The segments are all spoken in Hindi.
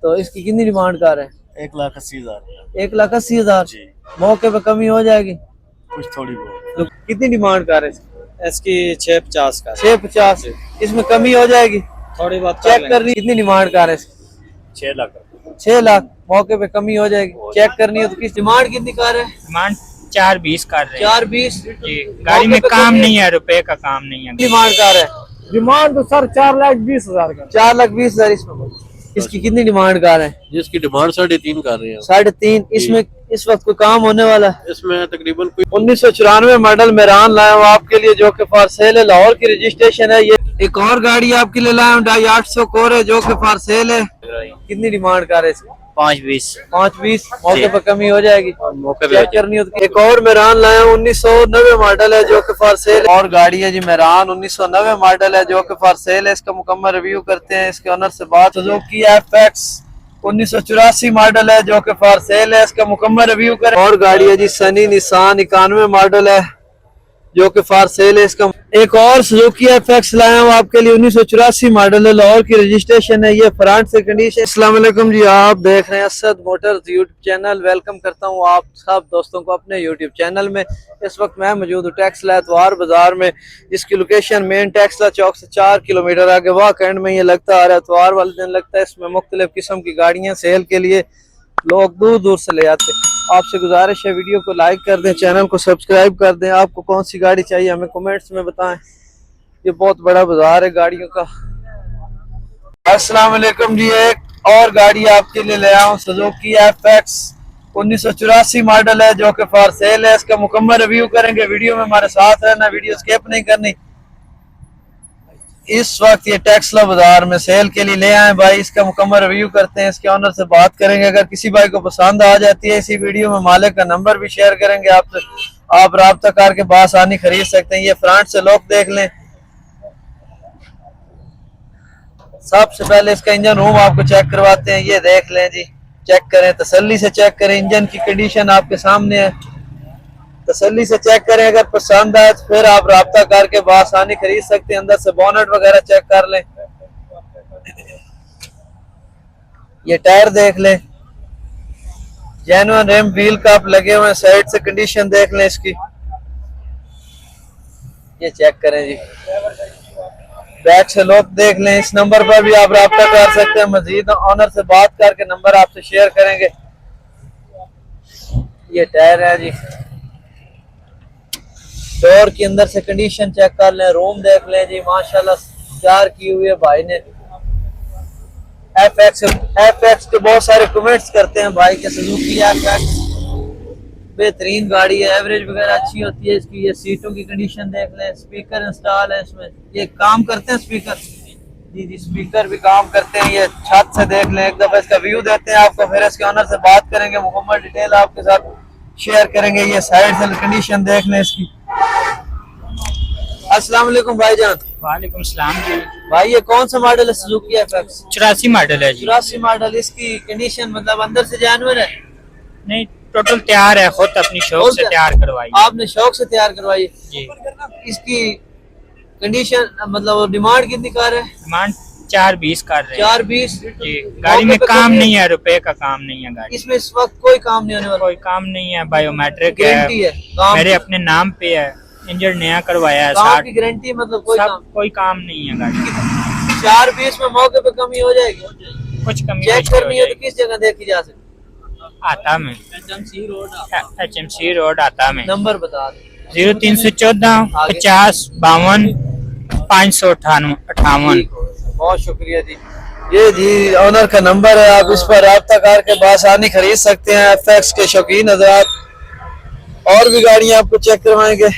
तो इसकी कितनी डिमांड कर रहे हैं? 1,80,000। 1,80,000। जी, मौके पे कमी हो जाएगी? कुछ थोड़ी बहुत। तो कितनी डिमांड कर रहे हैं? इसकी 650 का। 650। इसमें कमी हो जाएगी? थोड़ी बहुत चेक करनी। कितनी डिमांड कर रहे हैं? 6 लाख। 6 लाख। मौके पे कमी हो जाएगी? चेक करनी है तो किस डिमांड कितनी कर रहे हैं? डिमांड 420 कर रहे हैं। 420। जी, गाड़ी में काम नहीं है, रुपए का काम नहीं है। डिमांड कर रहे हैं? डिमांड तो सर 4,20,000 का। 4,20,000 इसमें। इसकी कितनी डिमांड कर रहे हैं? जिसकी डिमांड 3.5 कर रहे हैं। 3.5। इसमें इस वक्त कोई काम होने वाला है? इसमें तकरीबन कोई 1994 मॉडल मेरान लाया हूँ आपके लिए, जो कि फॉर सेल है। लाहौर की रजिस्ट्रेशन है। ये एक और गाड़ी आपके लिए लाया हूँ 850 कोर है, जो कि फॉर सेल है। कितनी डिमांड कर रहे हैं? 520। 520। मौके पर कमी हो जाएगी? मौके पे चेक करनी हो तो। एक और मेरान लाया हूँ 1990 मॉडल है, जो कि फॉर सेल। और गाड़ी है जी मेरान 1990 मॉडल है, जो कि फॉर सेल है। इसका मुकम्मल रिव्यू करते हैं, इसके ओनर से बात। सुजुकी एफएक्स 1984 मॉडल है, जो कि फॉर सेल है। इसका मुकम्मल रिव्यू करें। और गाड़ी है जी सनी निसान 91 मॉडल है, जो कि फॉर सेल है। इसका एक और सुजुकी एफएक्स लाया हूँ आपके लिए 1984 मॉडल है, लाहौर की रजिस्ट्रेशन है। ये फ्रंट से कंडीशन। अस्सलाम वालेकुम जी, आप देख रहे हैं Asad Motors YouTube channel. Welcome करता हूँ आप सब दोस्तों को अपने यूट्यूब चैनल में। इस वक्त मैं मौजूद हूँ टैक्सला एतवार बाजार में, जिसकी लोकेशन मेन टैक्सला चौक से 4 किलोमीटर आगे वाह कैंड में ये लगता आ रहा है। एतवार वाले दिन लगता है। इसमें मुख्तलिफ किस्म की गाड़ियाँ सेल के लिए लोग दूर दूर से ले आते हैं। आपसे गुजारिश है वीडियो को लाइक कर दें, चैनल को सब्सक्राइब कर दें। आपको कौन सी गाड़ी चाहिए हमें कमेंट्स में बताएं। ये बहुत बड़ा बाजार है गाड़ियों का। अस्सलाम वालेकुम जी, एक और गाड़ी आपके लिए ले आया हूँ सुजुकी एफएक्स 1984 मॉडल है, जो कि फॉर सेल है। इसका मुकम्मल रिव्यू करेंगे। वीडियो में हमारे साथ रहना, वीडियो स्किप नहीं करनी। इस वक्त ये टैक्सला बाजार में सेल के लिए ले आए भाई। इसका मुकम्मल रिव्यू करते हैं, इसके ऑनर से बात करेंगे। अगर किसी भाई को पसंद आ जाती है इसी वीडियो में मालिक का नंबर भी शेयर करेंगे आपसे, आप राब्ता करके बासानी खरीद सकते हैं। ये फ्रंट से लुक देख लें। सबसे पहले इसका इंजन रूम आपको चेक करवाते हैं। ये देख लें जी, चेक करें, तसल्ली से चेक करें। इंजन की कंडीशन आपके सामने है, तसल्ली से चेक करें। अगर पसंद आए तो फिर आप राब्ता करके बासानी खरीद सकते हैं। अंदर से बोनट वगैरह चेक कर लें। ये टायर देख लें, जेन्युइन रिम व्हील कप लगे हुए हैं। साइड से कंडीशन देख लें इसकी, ये चेक करें जी। बैक से लुक देख लें। इस नंबर पर भी आप राब्ता कर सकते हैं। मजीद ऑनर से बात करके नंबर आपसे शेयर करेंगे। ये टायर है जी। डोर की अंदर से कंडीशन चेक कर लें। रूम देख लें जी, माशाल्लाह तैयार की हुई है भाई ने। एफएक्स के बहुत सारे कमेंट्स करते हैं भाई के। सुजुकी एफएक्स बेहतरीन गाड़ी है, एवरेज वगैरह अच्छी होती है इसकी। ये सीटों की कंडीशन देख लें। स्पीकर इंस्टॉल है इसमें, ये काम करते हैं स्पीकर जी। जी स्पीकर भी काम करते हैं। ये छत से देख लें, एक दफा इसका व्यू देते हैं आपको, फिर इसके ऑनर से बात करेंगे, मुकम्मल डिटेल आपके साथ शेयर करेंगे। ये साइड से कंडीशन देख लें इसकी। अस्सलाम वालेकुम भाईजान। वालेकुम सलाम जी। भाई ये कौन सा मॉडल है सुजुकी एफएक्स? 84 मॉडल है जी। 84 मॉडल। इसकी कंडीशन मतलब अंदर से जानवर है? नहीं, टोटल तैयार है, खुद अपनी शौक से तैयार करवाई। आपने शौक से तैयार करवाई जी। इसकी कंडीशन मतलब डिमांड कितनी कर रहे हैं? डिमांड 420 कर रहे हैं। 420। जी, गाड़ी में काम नहीं है, रुपए का काम नहीं है गाड़ी। इसमें इस वक्त कोई काम नहीं होने वाला? कोई काम नहीं है, बायोमेट्रिक गारंटी है, है काम मेरे अपने नाम पे है, इंजन नया करवाया है। काम की गारंटी मतलब कोई काम? कोई काम नहीं है गाड़ी। 420 में मौके पे कमी हो जाएगी? कुछ कमी चेक करनी है तो किस जगह देखी जा सकती? आता में HMC रोड आता में। नंबर बता दो। 0314 50 52 598। बहुत शुक्रिया जी। ये जी ऑनर का नंबर है, आप इस पर राब्ता करके बासानी खरीद सकते हैं। एफएक्स के शौकीन हज़रात और भी गाड़ियां आपको चेक करवाएंगे।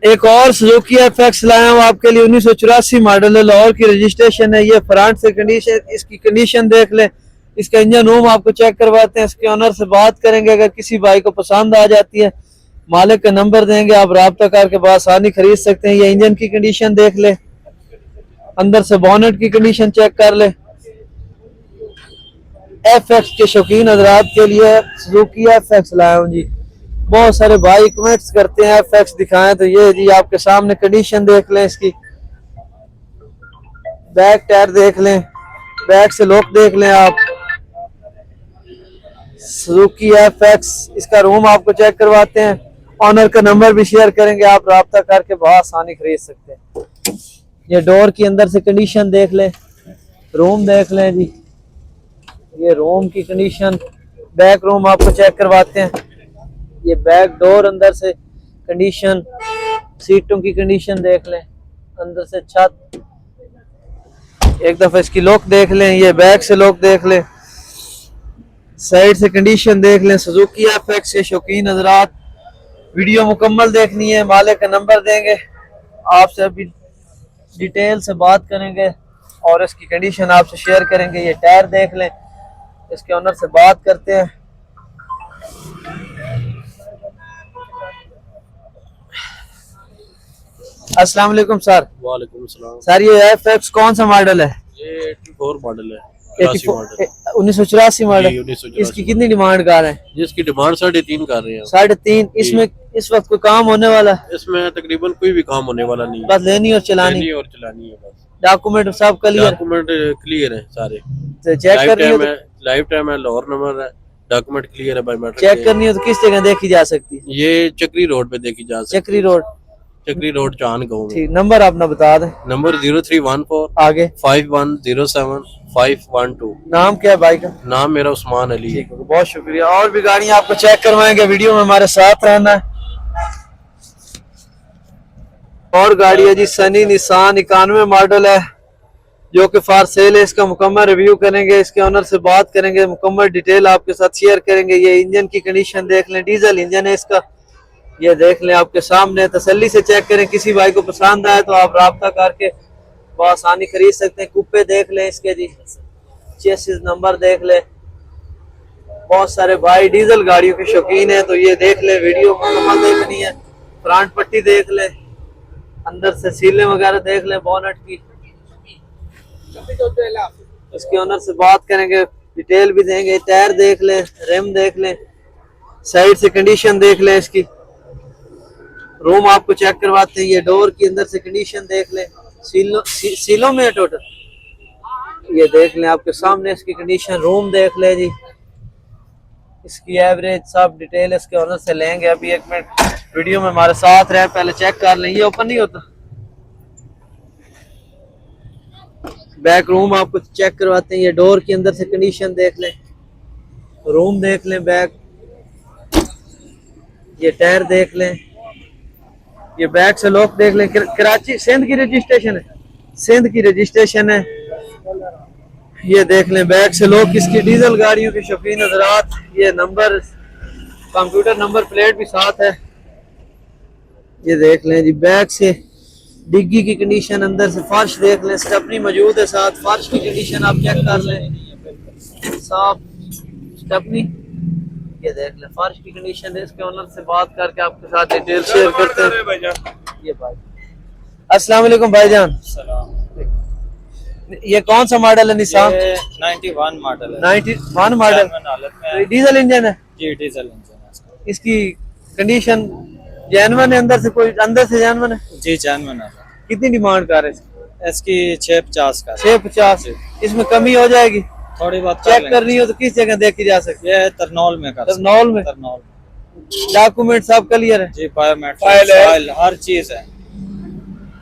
एक और सुजुकी एफएक्स लाया हूँ आपके लिए 1984 मॉडल है, लाहौर की रजिस्ट्रेशन है। ये फ्रंट से कंडीशन, इसकी कंडीशन देख ले। इसका इंजन रूम आपको चेक करवाते हैं, इसके ऑनर से बात करेंगे। अगर किसी भाई को पसंद आ जाती है मालिक का नंबर देंगे, आप राब्ता करके बासानी खरीद सकते हैं। ये इंजन की कंडीशन देख ले, अंदर से बोनेट की कंडीशन चेक कर ले। एफएक्स के शौकीन हज़रात के लिए सुजुकी एफएक्स लाया हूँ जी। बहुत सारे भाई कमेंट्स करते हैं एफएक्स दिखाएं, तो ये जी आपके सामने कंडीशन देख लें इसकी। बैक टायर देख लें, बैक से लुक देख लें आप। सुजुकी FX, इसका रूम आपको चेक करवाते हैं, ऑनर का नंबर भी शेयर करेंगे, आप राब्ता करके बहुत आसानी खरीद सकते हैं। ये डोर की अंदर से कंडीशन देख लें, रूम देख लें जी, ये रूम की कंडीशन। बैक रूम आपको चेक करवाते हैं, ये बैक डोर अंदर से कंडीशन, सीटों की कंडीशन देख लें, अंदर से छत, एक दफा इसकी लुक देख लें, ये बैक से लुक देख लें, साइड से कंडीशन देख लें। सुजुकी FX के शौकीन हजरात, वीडियो मुकम्मल देखनी है, मालिक का नंबर देंगे, आपसे अभी डिटेल से बात करेंगे और इसकी कंडीशन आपसे शेयर करेंगे। ये टायर देख लें, इसके ओनर से बात करते हैं। अस्सलाम वालेकुम सर। वालेकुम सलाम। सर ये FX कौन सा मॉडल है? ये 84 मॉडल है, 1984 मॉडल। 1984। इसकी कितनी डिमांड कर रहे हैं? जिसकी डिमांड 3.5 कर रहे हैं। 3.5। इसमें इस वक्त कोई काम होने वाला है? इसमें तकरीबन कोई भी काम होने वाला नहीं है, बस लेनी और चलानी और चलानी है बस। डॉक्यूमेंट सब क्लियर? डॉक्यूमेंट क्लियर है सारे, चेक करनी हो तो लाइफ टाइम है, लाहौर नंबर है, डॉक्यूमेंट क्लियर है, बायोमेट्रिक चेक करनी हो तो किस जगह देखी जा सकती है? ये चक्री रोड पे देखी जा सकती चक्री रोड। है, चक्री रोड चांद गाँव में। ठीक, नंबर अपना बता दें। नंबर 0314 आगे 5107 512। नाम क्या है भाई का? नाम मेरा उस्मान अली है। ठीक है, बहुत शुक्रिया। और भी गाड़ियां आपको चेक करवाएंगे, वीडियो में हमारे साथ रहना है। और गाड़ी है जी सनी निसान 91 मॉडल है, जो कि फॉर सेल है। इसका मुकम्मल रिव्यू करेंगे, इसके ओनर से बात करेंगे, मुकम्मल डिटेल आपके साथ शेयर करेंगे। ये इंजन की कंडीशन देख लें, डीजल इंजन है इसका, ये देख लें आपके सामने, तसल्ली से चेक करें। किसी भाई को पसंद आए तो आप राब्ता करके बहुत आसानी खरीद सकते हैं। कुप्पे देख लें इसके जी, चेसिस नंबर देख लें। बहुत सारे भाई डीजल गाड़ियों के शौकीन है तो ये देख लें, वीडियो मुकम्मल देखनी है। फ्रंट पट्टी देख लें, अंदर से सीलें वगैरह देख लें, बोनट की। इसके ओनर से बात करेंगे, डिटेल भी देंगे। टायर देख लें, रिम देख लें, साइड से कंडीशन देख लें इसकी। रूम आपको चेक करवाते हैं, ये डोर की अंदर से कंडीशन देख लें, सीलों में है टोटल, ये देख लें आपके सामने इसकी कंडीशन। रूम देख लें जी, इसकी एवरेज सब डिटेल इसके ओनर से लेंगे। अभी एक मिनट वीडियो में हमारे साथ रहे, पहले चेक कर लें। ये ओपन नहीं होता। बैक रूम आपको चेक करवाते हैं, ये डोर के अंदर से कंडीशन देख लें, रूम देख लें, बैक, ये टायर देख लें, ये बैक से लॉक देख लें। कराची सिंध की रजिस्ट्रेशन है, सिंध की रजिस्ट्रेशन है। ये देख लें बैक से लॉक इसकी। डीजल गाड़ियों के शौकीन हजरात, ये नंबर, कंप्यूटर नंबर प्लेट भी साथ है, ये देख लें जी। बैक से डिग्गी की कंडीशन, अंदर से फर्श देख लें, स्टेपनी मौजूद है साथ। फर्श की कंडीशन आप चेक कर लें, साफ स्टेपनी, ये देख लें फर्श की कंडीशन है। इसके ओनर से बात करके आपके साथ डिटेल शेयर करते हैं। ये भाई, अस्सलाम वालेकुम भाईजान। ये कौन सा मॉडल है निसान? 91 मॉडल है। 91 मॉडल, डीजल इंजन है जी, डीजल इंजन है। इसकी कंडीशन जेन्युइन है, अंदर से कोई, अंदर से जेन्युइन है जी, जेन्युइन है। कितनी डिमांड कर रहे हैं? इसकी 650 का। 650। इसमें कमी हो जाएगी? थोड़ी बहुत चेक करनी हो तो किस जगह देखी जा सकती है? ये तरनौल में कर, तरनौल में। तरनौल। डॉक्यूमेंट सब क्लियर है जी, बायोमेट्रिक फाइल हर चीज है।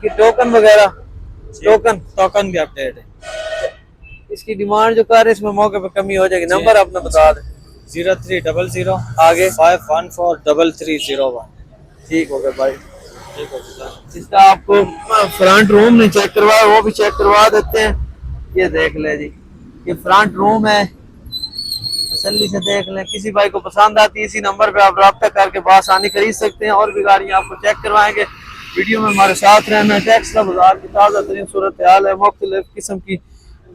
कि टोकन वगैरह? टोकन भी अपडेट है। इसकी डिमांड जो कर रहे हैं इसमें मौके पे कमी हो जाएगी। नंबर अपना बता दें। 0300 आगे 5143301। ठीक हो गया भाई। ठीक है सर। इसका आपको फ्रंट रूम नहीं चेक करवाया, वो भी चेक करवा देते हैं। ये देख ले जी, ये फ्रंट रूम है, तसल्ली से देख लें। किसी भाई को पसंद आती है इसी नंबर पे आप राब्ता करके बआसानी खरीद सकते हैं। और भी गाड़ियाँ आपको चेक करवाएंगे, वीडियो में हमारे साथ रहना। टैक्स का बाजार की ताज़ा तरीन सूरत हाल है, मुख्तलिफ किस्म की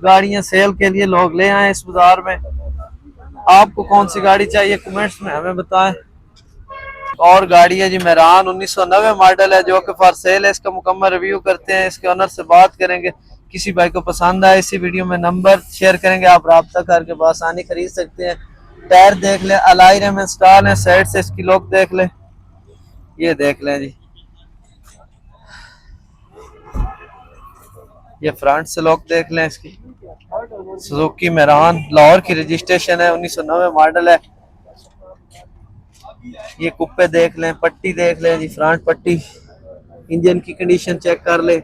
गाड़ियाँ सेल के लिए लोग ले आए इस बाजार में। आपको कौन सी गाड़ी चाहिए कमेंट्स में हमें बताएं। और गाड़ी है जी मेरान 1990 मॉडल है, जो कि फॉर सेल है। इसका मुकम्मल रिव्यू करते हैं, इसके ओनर से बात करेंगे। किसी भाई को पसंद आए इसी वीडियो में नंबर शेयर करेंगे, आप राब्ता करके बआसानी खरीद सकते हैं। टायर देख लें, अलाई रिम इंस्टॉल है, साइड से इसकी लुक देख लें, ये देख लें जी। ये फ्रंट से लॉक देख लें इसकी, सुजुकी मेरान, लाहौर की रजिस्ट्रेशन है, 1990 मॉडल है। ये कुप्पे देख लें, पट्टी देख लें जी, फ्रंट पट्टी, इंजन की कंडीशन चेक कर लें,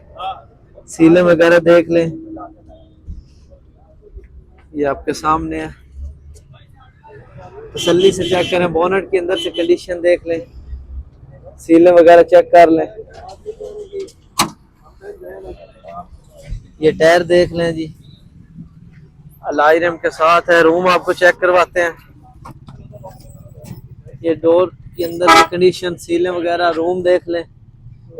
सीलें वगैरह देख लें, ये आपके सामने है, तसल्ली से चेक करें, बोनट के अंदर से कंडीशन देख लें, सीलें वगैरह चेक कर लें। ये टायर देख लें जी, अलाई रिम के साथ है। रूम आपको चेक करवाते हैं, ये डोर के अंदर की कंडीशन, सीलें वगैरह, रूम देख लें,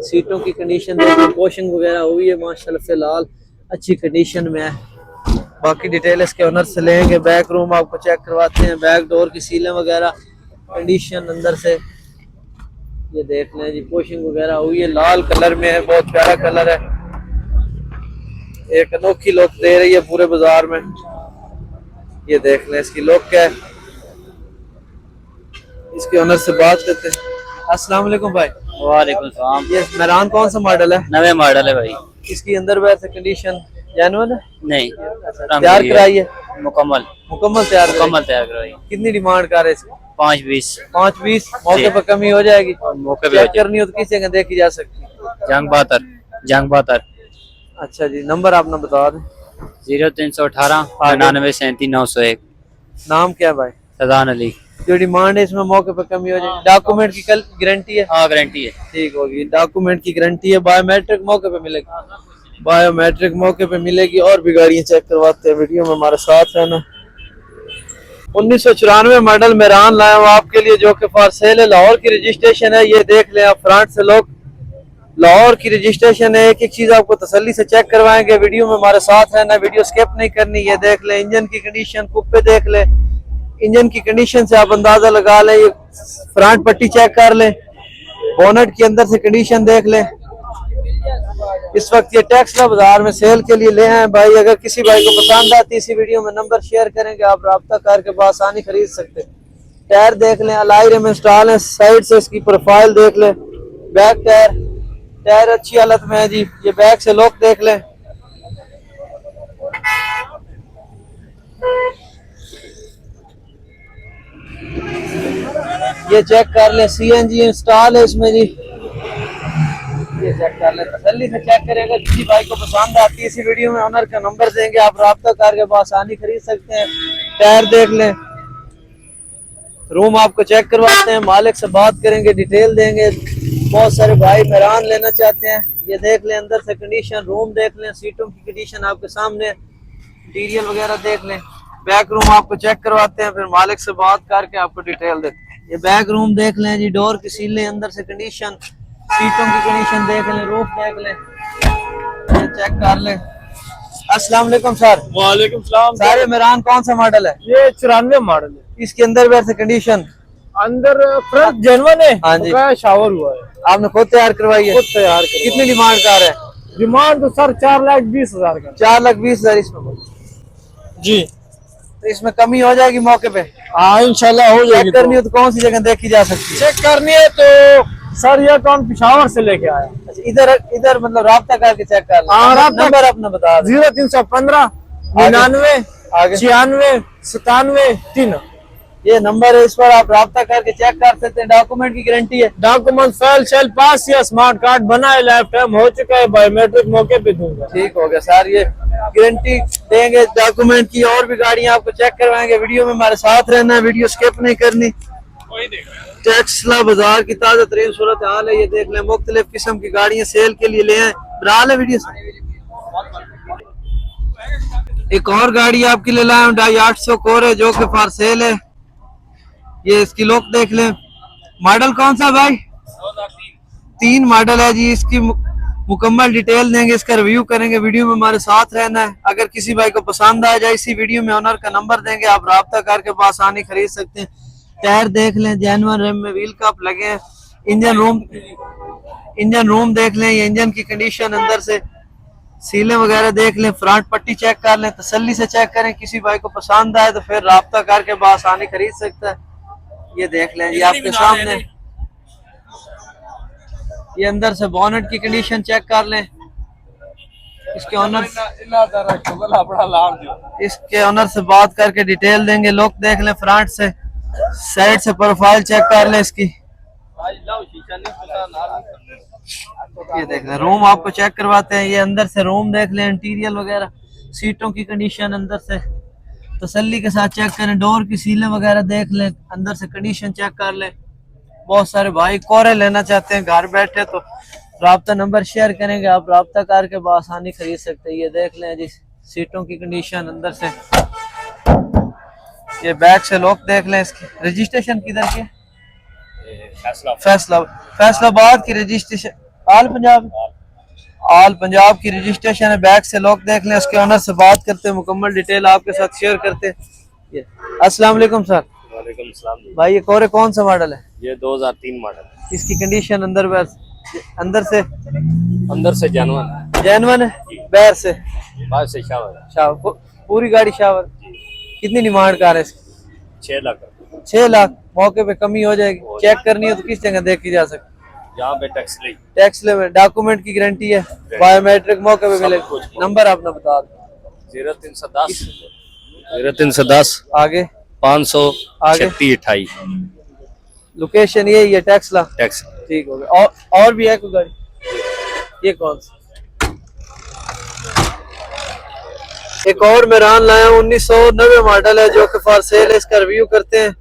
सीटों की कंडीशन देख लें, वॉशिंग वगैरह हुई है माशाल्लाह, फिलहाल अच्छी कंडीशन में है। बाकी डिटेल इसके ओनर से लेंगे। बैक रूम आपको चेक करवाते हैं, बैक डोर की सीलें वगैरह, कंडीशन अंदर से ये देख लें जी, वॉशिंग वगैरह हुई है, लाल कलर में है, बहुत प्यारा कलर है, एक अनोखी लुक दे रही है पूरे बाजार में। ये देख लें इसकी लुक है। इसके ओनर से बात करते हैं। अस्सलाम वालेकुम भाई। वालेकुम सलाम। ये मेरान कौन सा मॉडल है? नवे मॉडल है भाई। इसकी अंदर बैठ से कंडीशन जेन्युइन है? नहीं, तैयार कराई है? मुकम्मल मुकम्मल तैयार करवाई। कितनी डिमांड कर रहे हैं? 5-20। 5-20 मौके पर कमी हो जाएगी? मौके पे चेक करनी हो तो किस जगह देखी जा सकती है? जंग बातर। अच्छा जी, नंबर आपने बता दें। 0318 99 37 901। नाम क्या है भाई? सदान अली। जो डिमांड है इसमें मौके पर कमी हो जाएगी। डॉक्यूमेंट की कल गारंटी है? हाँ, गारंटी है। ठीक होगी, डॉक्यूमेंट की गारंटी है। बायोमेट्रिक मौके पे मिलेगी? बायोमेट्रिक मौके पे मिलेगी। और भी गाड़ियां चेक करवाते हैं, वीडियो में हमारे साथ रहना। 1994 मॉडल मेरान लाया हूँ आपके लिए, जो कि फॉर सेल है, लाहौर की रजिस्ट्रेशन है। ये देख लें आप, फ्रंट से लोग लाहौर की रजिस्ट्रेशन है। एक एक चीज आपको तसल्ली से चेक करवाएंगे, वीडियो में हमारे साथ रहना, वीडियो स्किप नहीं करनी। ये देख लें इंजन की कंडीशन, कुप्पे देख लें, इंजन की कंडीशन से आप अंदाजा लगा लें। ये फ्रंट पट्टी चेक कर लें, बोनट के अंदर से कंडीशन देख लें। इस वक्त ये टेक्सला बाजार में सेल के लिए ले आए भाई। अगर किसी भाई को पसंद आती है, इसी वीडियो में नंबर शेयर करेंगे, आप राब्ता करके बआसानी खरीद सकते हैं। टायर देख लें, अलाई रिम इंस्टॉल है, साइड से इसकी प्रोफाइल देख लें, बैक टायर अच्छी हालत में है जी। ये बैक से लॉक देख लें, ये चेक कर लें, सीएनजी इंस्टॉल है इसमें जी। ये चेक कर लें, तसल्ली से चेक करेंगे। किसी भाई को पसंद आती है, इसी वीडियो में ओनर का नंबर देंगे, आप राब्ता करके बआसानी खरीद सकते हैं। टायर देख लें, रूम आपको चेक करवाते हैं, मालिक से बात करेंगे, डिटेल देंगे। बहुत सारे भाई मेरान लेना चाहते हैं। ये देख लें अंदर से कंडीशन, रूम देख लें, सीटों की कंडीशन आपके सामने, इंटीरियर वगैरह देख लें। बैक रूम आपको चेक करवाते हैं, फिर मालिक से बात करके आपको डिटेल देते हैं। ये बैक रूम देख लें जी, डोर की सीलें, अंदर से कंडीशन, सीटों की कंडीशन देख लें, रूफ देख लें, ये चेक कर लें। अस्सलाम वालेकुम सर। वालेकुम सलाम। सारे मेरान कौन सा मॉडल है? ये 94 मॉडल है। इसके अंदर वैसे कंडीशन अंदर फ्रंट जेन्युइन है। हाँ जी। शावर हुआ है। आपने खुद तैयार करवाई है? खुद तैयार करवाई। कितनी डिमांड कर रहे हैं? डिमांड तो सर 4,20,000 का। 4,20,000 इसमें जी, तो इसमें कमी हो जाएगी मौके पे? हाँ इंशाल्लाह हो जाएगी। चेक करनी हो तो कौन सी जगह देखी जा सकती है? चेक करनी है तो सर ये कौन पिशावर से लेके आया। अच्छा, इधर मतलब राब्ता करके चेक कर लें। हाँ, राब्ता- नंबर अपना बता दें। 0315 99 आगे 96 97 3। ये नंबर है, इस पर आप राब्ता करके चेक कर सकते हैं। डॉक्यूमेंट की गारंटी है? डॉक्यूमेंट फाइल सेल पास या स्मार्ट कार्ड बना है, लाइफ टाइम हो चुका है, बायोमेट्रिक मौके पे दूंगा। ठीक हो गया सर, ये गारंटी देंगे डॉक्यूमेंट की। और भी गाड़ियां आपको चेक करवाएंगे, वीडियो में हमारे साथ रहना है, वीडियो स्किप नहीं करनी। टेक्सला बाजार की ताजा तरीन सूरत हाल है। ये देख लें, मुख्तलिफ किस्म की गाड़ियां सेल के लिए ले आए। बराल है वीडियो से। एक और गाड़ी आपके लिए लाया हूँ, 850 कोर है, जो कि फॉर सेल है। ये इसकी लुक देख लें। मॉडल कौन सा भाई? 3 मॉडल है जी। इसकी मुकम्मल डिटेल देंगे, इसका रिव्यू करेंगे, वीडियो में हमारे साथ रहना है। अगर किसी भाई को पसंद आ जाए, इसी वीडियो में ओनर का नंबर देंगे, आप राब्ता करके बआसानी खरीद सकते हैं। टायर देख लें, जेन्युइन रिम में व्हील कप लगे हैं। इंजन रूम देख लें, ये इंजन की कंडीशन, अंदर से सीलें वगैरह देख लें, फ्रंट पट्टी चेक कर लें, तसल्ली से चेक करें। किसी भाई को पसंद आए तो फिर राब्ता करके बआसानी खरीद सकता है। ये देख लें, ये आपके सामने, ये अंदर से बोनट की कंडीशन चेक कर लें। इसके ऑनर इसके ऑनर से बात करके डिटेल देंगे। लुक देख लें फ्रंट से, साइड से प्रोफाइल चेक कर लें इसकी। ये देख लें, रूम आपको चेक करवाते हैं। ये अंदर से रूम देख लें, इंटीरियर वगैरह, सीटों की कंडीशन अंदर से तसल्ली के साथ चेक करें। डोर की सीलें वगैरह देख लें, अंदर से कंडीशन चेक कर लें। बहुत सारे भाई कोरे लेना चाहते हैं घर बैठे, तो राब्ता नंबर शेयर करेंगे, आप राब्ता करके बआसानी खरीद सकते हैं। ये देख लें जी सीटों की कंडीशन अंदर से। ये बैक से लॉक देख लें इसकी। रजिस्ट्रेशन किधर के? फैसलाबाद की रजिस्ट्रेशन, आल पंजाब की रजिस्ट्रेशन है। बैक से लॉक देख लें। उसके ऑनर से बात करते हैं, मुकम्मल डिटेल आपके साथ शेयर करते हैं। अस्सलाम वालेकुम सर। वालेकुम सलाम। भाई ये कोरे कौन सा मॉडल है? ये 2003 मॉडल। इसकी कंडीशन अंदर से जैनवन है, बैर से शावर, पूरी गाड़ी शावर। कितनी डिमांड कार है इसकी? 6 लाख। 6 लाख। मौके पे कमी हो जाएगी। चेक करनी है तो किस जगह देखी जा सकती? यहाँ पे टैक्स ले में डॉक्यूमेंट की गारंटी है, बायोमेट्रिक मौके पे मिलेगा। नंबर अपना बता दो। 0310 आगे 500 आगे 3628। लोकेशन यही है, टैक्स ला। टैक्स ठीक हो गया। और भी है कोई गाड़ी? ये कौन सी? एक और मेरान लाया, 1990 मॉडल है, जो कि फॉर सेल है। इसका रिव्यू करते हैं,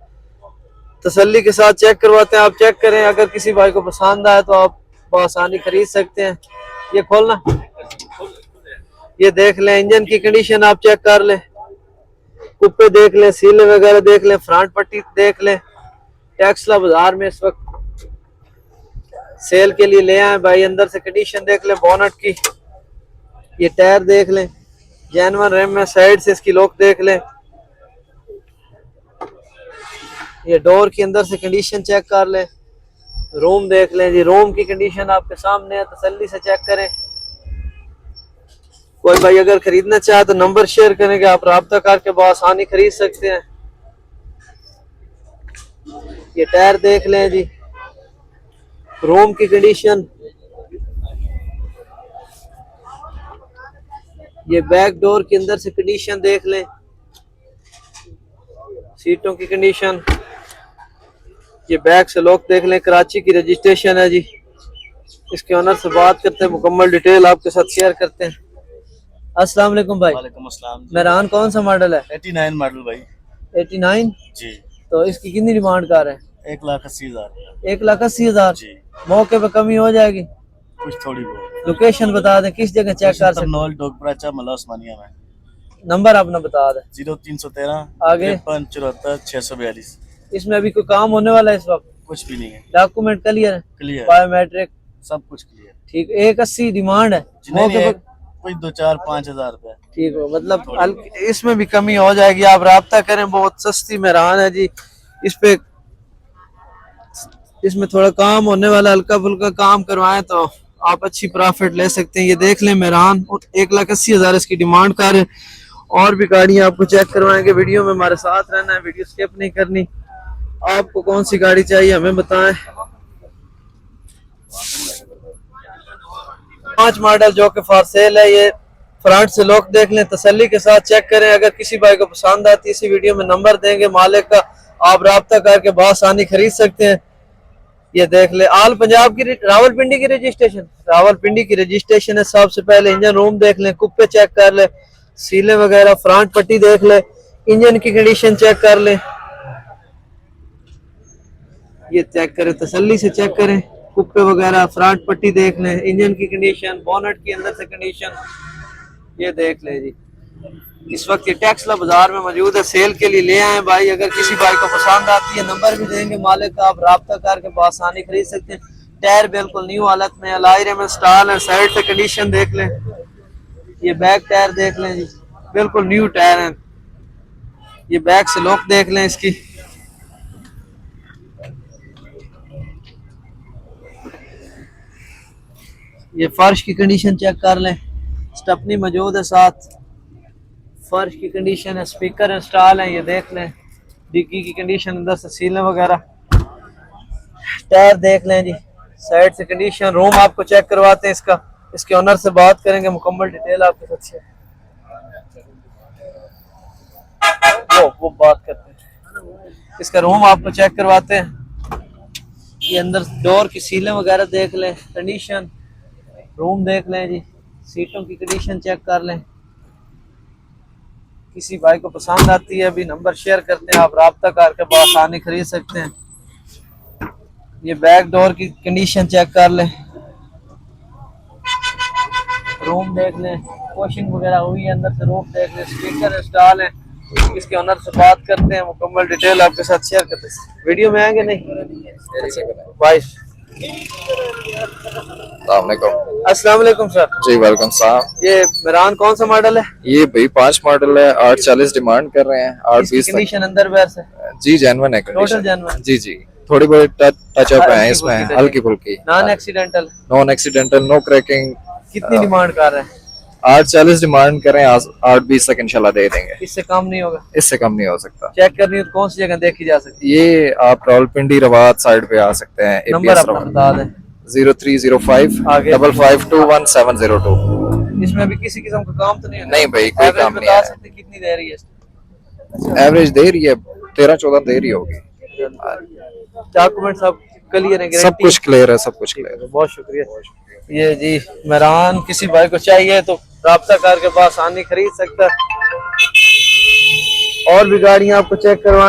तसल्ली के साथ चेक करवाते हैं। आप चेक करें, अगर किसी भाई को पसंद आए तो आप आसानी खरीद सकते हैं। ये खोलना, ये देख लें, इंजन की कंडीशन आप चेक कर लें, कुप्पे देख लें, सीले वगैरह देख लें, फ्रंट पट्टी देख लें। टैक्सला बाजार में इस वक्त सेल के लिए ले आए भाई। अंदर से कंडीशन देख लें बोनट की। ये टायर देख लें, जैनवन रेम में। साइड से इसकी लॉक देख लें। ये डोर की अंदर से कंडीशन चेक कर लें। रूम देख लें जी, रूम की कंडीशन आपके सामने है, तसल्ली से चेक करें। कोई भाई अगर खरीदना चाहे तो नंबर शेयर करेंगे, आप राब्ता करके बआसानी खरीद सकते हैं। ये टायर देख लें जी, रूम की कंडीशन। ये बैक डोर के अंदर से कंडीशन देख लें, सीटों की कंडीशन। ये बैक से लॉक देख लें, कराची की रजिस्ट्रेशन है जी। इसके ऑनर से बात करते हैं, मुकम्मल डिटेल आपके साथ शेयर करते हैं। अस्सलाम वालेकुम भाई। वालेकुम अस्सलाम। मेरान कौन सा मॉडल है? 89 मॉडल भाई। 89 जी। तो इसकी कितनी डिमांड कार है? 1,80,000। 1,80,000। जी। मौके पे कमी हो जाएगी? कुछ थोड़ी बहुत। लोकेशन बता दें, किस जगह चेक कर सकते? नॉल डोगपराचा मला उस्मानिया में। नंबर अपना बता दें। 0313 आगे 5374 642। इसमें अभी कोई काम होने वाला है इस वक्त? कुछ भी नहीं है। डॉक्यूमेंट क्लियर है? क्लियर। बायोमेट्रिक सब कुछ क्लियर। ठीक। 1,80 डिमांड है मौके पे? कोई 2-4-5 हजार रुपए। ठीक हो, मतलब इसमें भी कमी हो जाएगी। आप राब्ता करें, बहुत सस्ती मेरान है जी। इसमें थोड़ा काम होने वाला, हल्का फुल्का काम करवाएं तो आप अच्छी प्रॉफिट ले सकते हैं। ये देख लें मेरान, 1,80,000 इसकी डिमांड कर रहे। और भी गाड़ियां आपको चेक करवाएंगे। वीडियो में हमारे साथ रहना है, वीडियो स्किप नहीं करनी। आपको कौन सी गाड़ी चाहिए हमें बताएं। 5 मॉडल जो कि फॉर सेल है। ये फ्रंट से लॉक देख लें, तसल्ली के साथ चेक करें। अगर किसी भाई को पसंद आती है, इसी वीडियो में नंबर देंगे मालिक का, आप राब्ता करके बआसानी खरीद सकते हैं। ये देख ले, आल पंजाब की रावलपिंडी की रजिस्ट्रेशन है। सबसे पहले इंजन रूम देख लें, कुप्पे चेक कर ले, सीले वगैरह, फ्रंट पट्टी देख ले, इंजन की कंडीशन चेक कर ले। ये चेक करें, तसल्ली से चेक करें, कुप्पे वगैरह, फ्रंट पट्टी देख लें, इंजन की कंडीशन, बोनट की अंदर से कंडीशन। ये देख ले जी। इस वक्त ये टैक्सला बाजार में मौजूद है, सेल के लिए ले आए भाई। अगर किसी भाई को पसंद आती है, नंबर भी देंगे मालिक का, आप राब्ता करके बआसानी खरीद सकते हैं। टायर बिल्कुल न्यू हालत में, अलायरे में स्टाल है। साइड से कंडीशन देख लें। ये बैक टायर देख लें जी, बिल्कुल न्यू टायर है। ये बैक से लॉक देख लें इसकी। ये फर्श की कंडीशन चेक कर लें, स्टेपनी मौजूद है साथ। फर्श की कंडीशन है, स्पीकर इंस्टॉल है। ये देख लें, डिग्गी की कंडीशन, अंदर से सीलें वगैरह। टायर देख लें जी, साइड से कंडीशन। रूम आपको चेक करवाते हैं इसका। इसके ओनर से बात करेंगे, मुकम्मल डिटेल आपके साथ शेयर। वो बात करते हैं, इसका रूम आपको चेक करवाते हैं। ये अंदर डोर की सीलें वगैरह देख लें, कंडीशन रूम देख लें जी, सीटों की कंडीशन चेक कर लें। किसी भाई को पसंद आती है अभी नंबर शेयर करते हैं, आप राब्ता करके बआसानी खरीद सकते हैं। ये बैक डोर की कंडीशन चेक कर लें, रूम देख लें, वॉशिंग वगैरह हुई है, अंदर से रूम देख लें, स्पीकर इंस्टॉल है। इसके ओनर से बात करते हैं, मुकम्मल डिटेल आपके साथ शेयर करते हैं। वीडियो में आएंगे नहीं भाई। अस्सलाम वालेकुम सर। जी वेलकम साहब। ये मेरान कौन सा मॉडल है? ये भाई 5 मॉडल है, 840 डिमांड कर रहे हैं, 820 कंडीशन अंदर बैर से जी जेन्युइन है टोटल कंडीशन। जेन्युइन, जी जी थोड़ी बहुत टच अप है इसमें, हल्की फुल्की, non accidental, non accidental, no cracking. कितनी डिमांड कर रहे हैं? 840 डिमांड करें, 820 तक इंशाल्लाह दे देंगे, इससे कम नहीं होगा? इससे कम नहीं हो सकता। चेक करनी है तो कौन सी जगह देखी जा सकती ये आप रावलपिंडी रवात साइड पे आ सकते हैं। है? नंबर अपना बता दें। 0305 आगे 5521 इसमें भी किसी किस्म का काम तो नहीं होगा? नहीं भाई कोई Average काम नहीं बता है, सकते कितनी दे रही है? एवरेज दे रही है 13-14 दे रही होगी। डॉक्यूमेंट सब क्लियर है, सब कुछ क्लियर है, सब कुछ क्लियर है। बहुत शुक्रिया। ये जी मेरान किसी भाई को चाहिए तो राब्ता करके बआसानी खरीद सकता है। और भी गाड़ियां आपको चेक करवाएं।